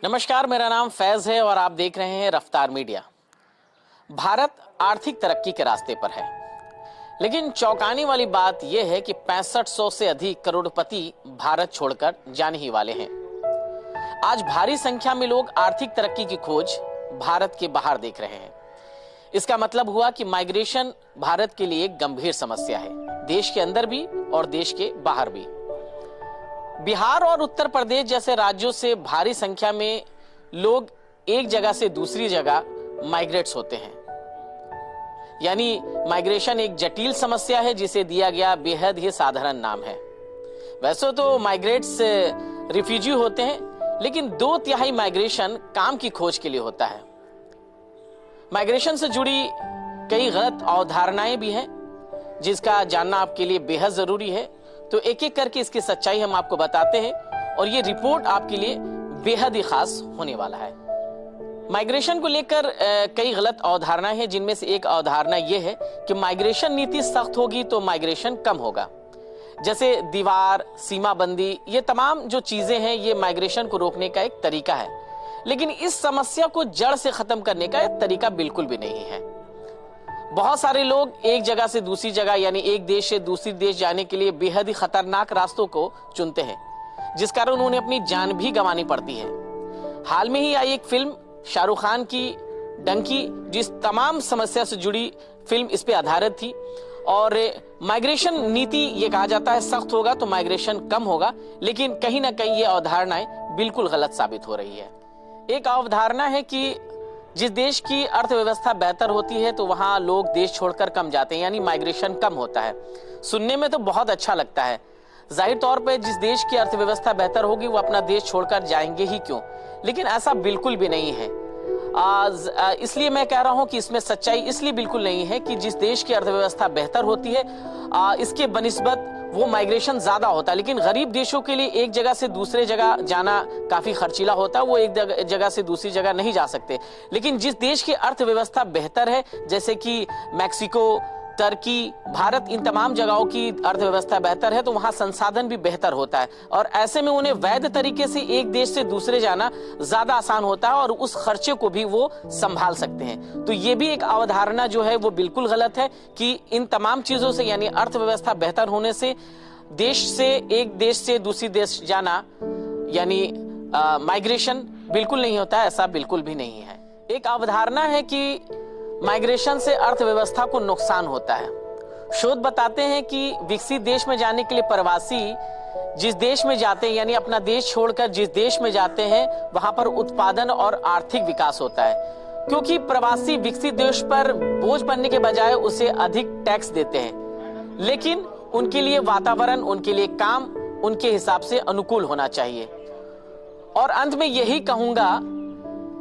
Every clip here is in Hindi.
नमस्कार, मेरा नाम फैज है और आप देख रहे हैं रफ्तार मीडिया। भारत आर्थिक तरक्की के रास्ते पर है, लेकिन चौंकाने वाली बात यह है कि 6500 से अधिक करोड़पति भारत छोड़कर जाने ही वाले हैं। आज भारी संख्या में लोग आर्थिक तरक्की की खोज भारत के बाहर देख रहे हैं। इसका मतलब हुआ कि माइग्रेशन भारत के लिए एक गंभीर समस्या है, देश के अंदर भी और देश के बाहर भी। बिहार और उत्तर प्रदेश जैसे राज्यों से भारी संख्या में लोग एक जगह से दूसरी जगह माइग्रेट्स होते हैं। यानी माइग्रेशन एक जटिल समस्या है जिसे दिया गया बेहद ही साधारण नाम है। वैसे तो माइग्रेट्स रिफ्यूजी होते हैं, लेकिन 2/3 माइग्रेशन काम की खोज के लिए होता है। माइग्रेशन से जुड़ी कई गलत अवधारणाएं भी हैं, जिसका जानना आपके लिए बेहद जरूरी है। तो एक एक करके इसकी सच्चाई हम आपको बताते हैं और ये रिपोर्ट आपके लिए बेहद ही खास होने वाला है। माइग्रेशन को लेकर कई गलत अवधारणाएं हैं, जिनमें से एक अवधारणा यह है कि माइग्रेशन नीति सख्त होगी तो माइग्रेशन कम होगा। जैसे दीवार, सीमाबंदी, ये तमाम जो चीजें हैं ये माइग्रेशन को रोकने का एक तरीका है, लेकिन इस समस्या को जड़ से खत्म करने का एक तरीका बिल्कुल भी नहीं है। बहुत सारे लोग एक जगह से दूसरी जगह यानी एक देश से दूसरी देश जाने के लिए बेहद ही खतरनाक रास्तों को चुनते हैं, जिस कारण उन्हें अपनी जान भी गंवानी पड़ती है। हाल में ही आई एक फिल्म शाहरुख खान की डंकी, जिस तमाम समस्या से जुड़ी फिल्म इस पे आधारित थी। और माइग्रेशन नीति ये कहा जाता है सख्त होगा तो माइग्रेशन कम होगा, लेकिन कहीं ना कहीं ये अवधारणाएं बिल्कुल गलत साबित हो रही है। एक अवधारणा है कि जिस देश की अर्थव्यवस्था बेहतर होती है तो वहां लोग देश छोड़कर कम जाते हैं, यानी माइग्रेशन कम होता है। सुनने में तो बहुत अच्छा लगता है। जाहिर तौर पे जिस देश की अर्थव्यवस्था बेहतर होगी वो अपना देश छोड़कर जाएंगे ही क्यों, लेकिन ऐसा बिल्कुल भी नहीं है। इसलिए मैं कह रहा हूं कि इसमें सच्चाई इसलिए बिल्कुल नहीं है कि जिस देश की अर्थव्यवस्था बेहतर होती है इसके बनिस्बत वो माइग्रेशन ज्यादा होता है। लेकिन गरीब देशों के लिए एक जगह से दूसरे जगह जाना काफी खर्चीला होता है, वो एक जगह से दूसरी जगह नहीं जा सकते। लेकिन जिस देश की अर्थव्यवस्था बेहतर है, जैसे कि मैक्सिको, टर्की, भारत, इन तमाम जगहों की अर्थव्यवस्था बेहतर है तो वहां संसाधन भी बेहतर होता है और ऐसे में उन्हें वैध तरीके से एक देश से दूसरे जाना ज्यादा आसान होता है और उस खर्चे को भी वो संभाल सकते हैं। तो ये भी एक अवधारणा जो है वो बिल्कुल गलत है कि इन तमाम चीजों से यानी अर्थव्यवस्था बेहतर होने से देश से एक देश से दूसरी देश जाना यानी माइग्रेशन बिल्कुल नहीं होता है। ऐसा बिल्कुल भी नहीं है। एक अवधारणा है कि माइग्रेशन से अर्थव्यवस्था को नुकसान होता है। शोध बताते हैं कि विकसित देश में जाने के लिए प्रवासी जिस देश में जाते हैं यानी अपना देश छोड़कर जिस देश में जाते हैं वहां पर उत्पादन और आर्थिक विकास होता है, क्योंकि प्रवासी विकसित देश पर बोझ बनने के बजाय उसे अधिक टैक्स देते हैं। लेकिन उनके लिए वातावरण, उनके लिए काम उनके हिसाब से अनुकूल होना चाहिए। और अंत में यही कहूंगा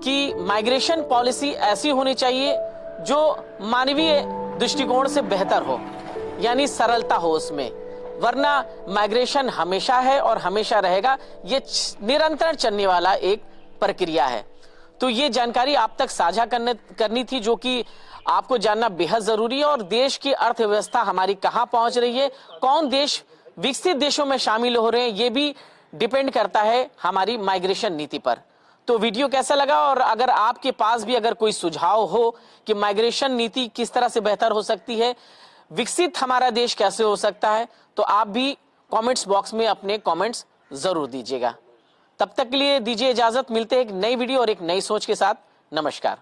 कि माइग्रेशन पॉलिसी ऐसी होनी चाहिए जो मानवीय दृष्टिकोण से बेहतर हो, यानी सरलता हो उसमें। वरना माइग्रेशन हमेशा है और हमेशा रहेगा, ये निरंतर चलने वाला एक प्रक्रिया है। तो ये जानकारी आप तक साझा करनी थी, जो कि आपको जानना बेहद जरूरी है। और देश की अर्थव्यवस्था हमारी कहां पहुंच रही है, कौन देश विकसित देशों में शामिल हो रहे हैं, ये भी डिपेंड करता है हमारी माइग्रेशन नीति पर। तो वीडियो कैसा लगा, और अगर आपके पास भी अगर कोई सुझाव हो कि माइग्रेशन नीति किस तरह से बेहतर हो सकती है, विकसित हमारा देश कैसे हो सकता है, तो आप भी कमेंट्स बॉक्स में अपने कमेंट्स जरूर दीजिएगा। तब तक के लिए दीजिए इजाजत, मिलते हैं एक नई वीडियो और एक नई सोच के साथ। नमस्कार।